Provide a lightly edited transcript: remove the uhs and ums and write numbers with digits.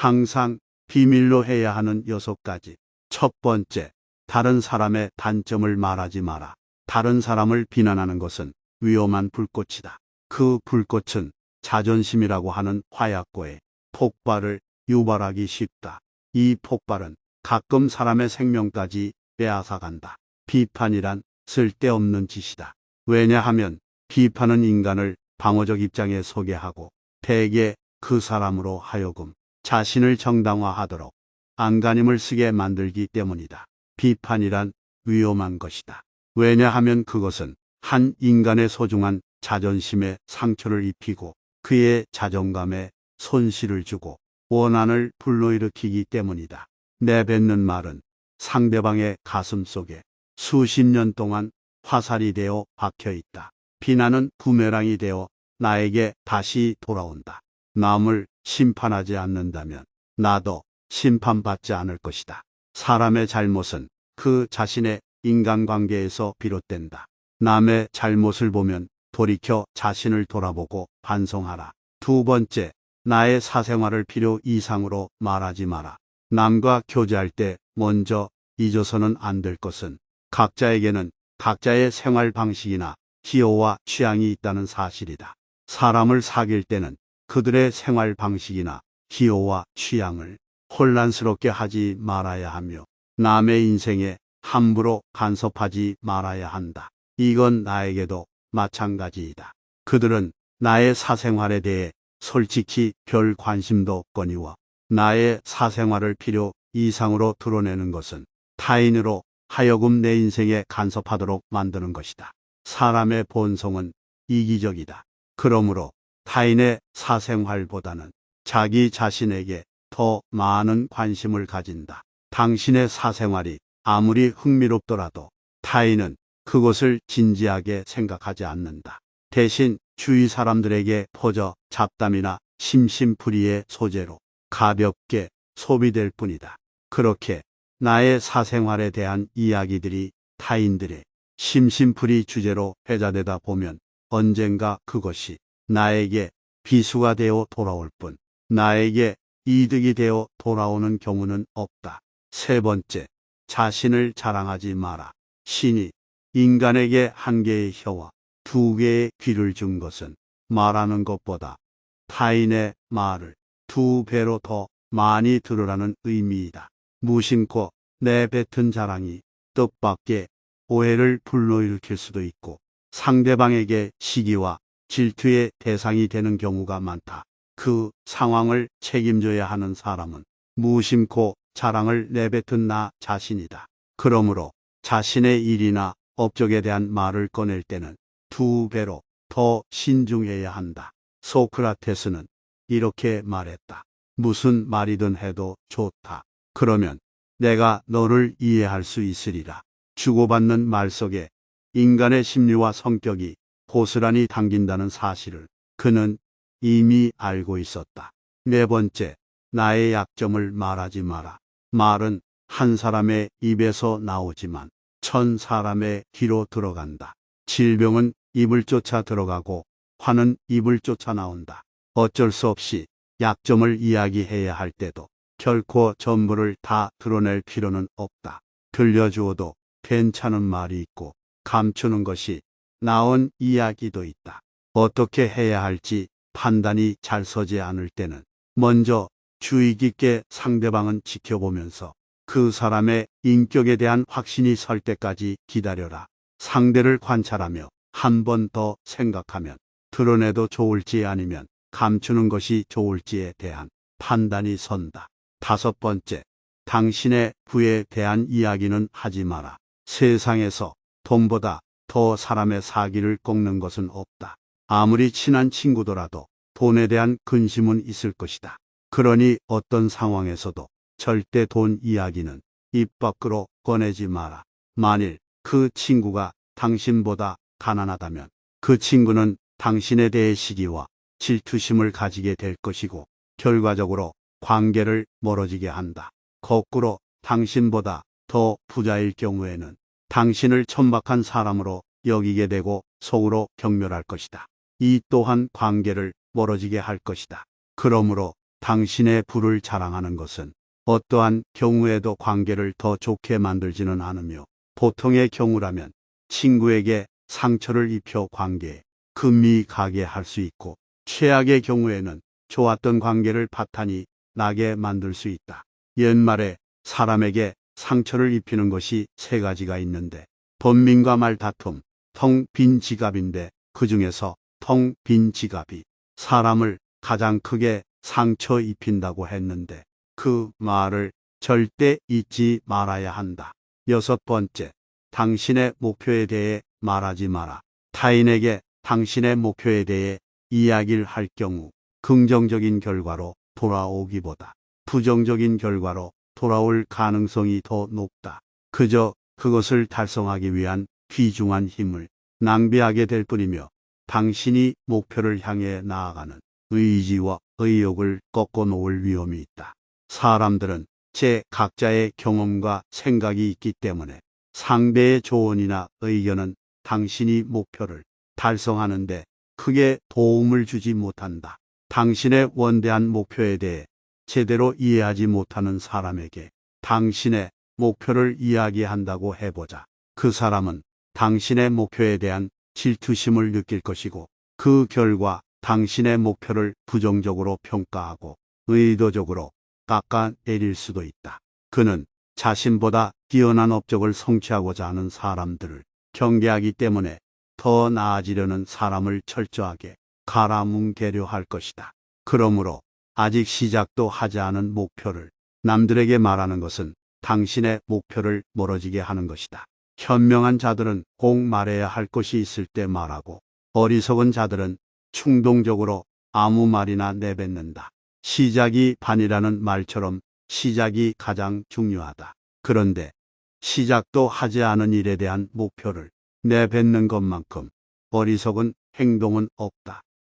항상 비밀로 해야 하는 6가지. 첫 번째, 다른 사람의 단점을 말하지 마라. 다른 사람을 비난하는 것은 위험한 불꽃이다. 그 불꽃은 자존심이라고 하는 화약고에 폭발을 유발하기 쉽다. 이 폭발은 가끔 사람의 생명까지 빼앗아간다. 비판이란 쓸데없는 짓이다. 왜냐하면 비판은 인간을 방어적 입장에 서게 하고 대개 그 사람으로 하여금 자신을 정당화하도록 안간힘을 쓰게 만들기 때문이다. 비판이란 위험한 것이다. 왜냐하면 그것은 한 인간의 소중한 자존심에 상처를 입히고 그의 자존감에 손실을 주고 원한을 불러일으키기 때문이다. 내뱉는 말은 상대방의 가슴 속에 수십 년 동안 화살이 되어 박혀 있다. 비난은 부메랑이 되어 나에게 다시 돌아온다. 남을 심판하지 않는다면 나도 심판받지 않을 것이다. 사람의 잘못은 그 자신의 인간관계에서 비롯된다. 남의 잘못을 보면 돌이켜 자신을 돌아보고 반성하라. 두 번째, 나의 사생활을 필요 이상으로 말하지 마라. 남과 교제할 때 먼저 잊어서는 안 될 것은 각자에게는 각자의 생활 방식이나 기호와 취향이 있다는 사실이다. 사람을 사귈 때는 그들의 생활 방식이나 기호와 취향을 혼란스럽게 하지 말아야 하며 남의 인생에 함부로 간섭하지 말아야 한다. 이건 나에게도 마찬가지이다. 그들은 나의 사생활에 대해 솔직히 별 관심도 없거니와 나의 사생활을 필요 이상으로 드러내는 것은 타인으로 하여금 내 인생에 간섭하도록 만드는 것이다. 사람의 본성은 이기적이다. 그러므로 타인의 사생활보다는 자기 자신에게 더 많은 관심을 가진다. 당신의 사생활이 아무리 흥미롭더라도 타인은 그것을 진지하게 생각하지 않는다. 대신 주위 사람들에게 퍼져 잡담이나 심심풀이의 소재로 가볍게 소비될 뿐이다. 그렇게 나의 사생활에 대한 이야기들이 타인들의 심심풀이 주제로 회자되다 보면 언젠가 그것이 나에게 비수가 되어 돌아올 뿐 나에게 이득이 되어 돌아오는 경우는 없다. 세 번째, 자신을 자랑하지 마라. 신이 인간에게 한 개의 혀와 두 개의 귀를 준 것은 말하는 것보다 타인의 말을 두 배로 더 많이 들으라는 의미이다. 무심코 내뱉은 자랑이 뜻밖의 오해를 불러일으킬 수도 있고 상대방에게 시기와 질투의 대상이 되는 경우가 많다. 그 상황을 책임져야 하는 사람은 무심코 자랑을 내뱉은 나 자신이다. 그러므로 자신의 일이나 업적에 대한 말을 꺼낼 때는 두 배로 더 신중해야 한다. 소크라테스는 이렇게 말했다. 무슨 말이든 해도 좋다. 그러면 내가 너를 이해할 수 있으리라. 주고받는 말 속에 인간의 심리와 성격이 고스란히 담긴다는 사실을 그는 이미 알고 있었다. 네 번째, 나의 약점을 말하지 마라. 말은 한 사람의 입에서 나오지만 1000사람의 귀로 들어간다. 질병은 입을 쫓아 들어가고 화는 입을 쫓아 나온다. 어쩔 수 없이 약점을 이야기해야 할 때도 결코 전부를 다 드러낼 필요는 없다. 들려주어도 괜찮은 말이 있고 감추는 것이 나은 이야기도 있다. 어떻게 해야 할지 판단이 잘 서지 않을 때는 먼저 주의 깊게 상대방은 지켜보면서 그 사람의 인격에 대한 확신이 설 때까지 기다려라. 상대를 관찰하며 한 번 더 생각하면 드러내도 좋을지 아니면 감추는 것이 좋을지에 대한 판단이 선다. 다섯 번째, 당신의 부에 대한 이야기는 하지 마라. 세상에서 돈보다 더 사람의 사기를 꺾는 것은 없다. 아무리 친한 친구더라도 돈에 대한 근심은 있을 것이다. 그러니 어떤 상황에서도 절대 돈 이야기는 입 밖으로 꺼내지 마라. 만일 그 친구가 당신보다 가난하다면 그 친구는 당신에 대해 시기와 질투심을 가지게 될 것이고 결과적으로 관계를 멀어지게 한다. 거꾸로 당신보다 더 부자일 경우에는 당신을 천박한 사람으로 여기게 되고 속으로 경멸할 것이다. 이 또한 관계를 멀어지게 할 것이다. 그러므로 당신의 부를 자랑하는 것은 어떠한 경우에도 관계를 더 좋게 만들지는 않으며 보통의 경우라면 친구에게 상처를 입혀 관계에 금이 가게 할 수 있고 최악의 경우에는 좋았던 관계를 파탄이 나게 만들 수 있다. 옛말에 사람에게 상처를 입히는 것이 세 가지가 있는데 번민과 말다툼, 텅 빈 지갑인데 그 중에서 텅 빈 지갑이 사람을 가장 크게 상처 입힌다고 했는데 그 말을 절대 잊지 말아야 한다. 여섯 번째, 당신의 목표에 대해 말하지 마라. 타인에게 당신의 목표에 대해 이야기를 할 경우 긍정적인 결과로 돌아오기보다 부정적인 결과로 돌아올 가능성이 더 높다. 그저 그것을 달성하기 위한 귀중한 힘을 낭비하게 될 뿐이며 당신이 목표를 향해 나아가는 의지와 의욕을 꺾어놓을 위험이 있다. 사람들은 제 각자의 경험과 생각이 있기 때문에 상대의 조언이나 의견은 당신이 목표를 달성하는데 크게 도움을 주지 못한다. 당신의 원대한 목표에 대해 제대로 이해하지 못하는 사람에게 당신의 목표를 이야기한다고 해보자. 그 사람은 당신의 목표에 대한 질투심을 느낄 것이고 그 결과 당신의 목표를 부정적으로 평가하고 의도적으로 깎아내릴 수도 있다. 그는 자신보다 뛰어난 업적을 성취하고자 하는 사람들을 경계하기 때문에 더 나아지려는 사람을 철저하게 갈아뭉개려 할 것이다. 그러므로 아직 시작도 하지 않은 목표를 남들에게 말하는 것은 당신의 목표를 멀어지게 하는 것이다. 현명한 자들은 꼭 말해야 할 것이 있을 때 말하고 어리석은 자들은 충동적으로 아무 말이나 내뱉는다. 시작이 반이라는 말처럼 시작이 가장 중요하다. 그런데 시작도 하지 않은 일에 대한 목표를 내뱉는 것만큼 어리석은 행동은 없다.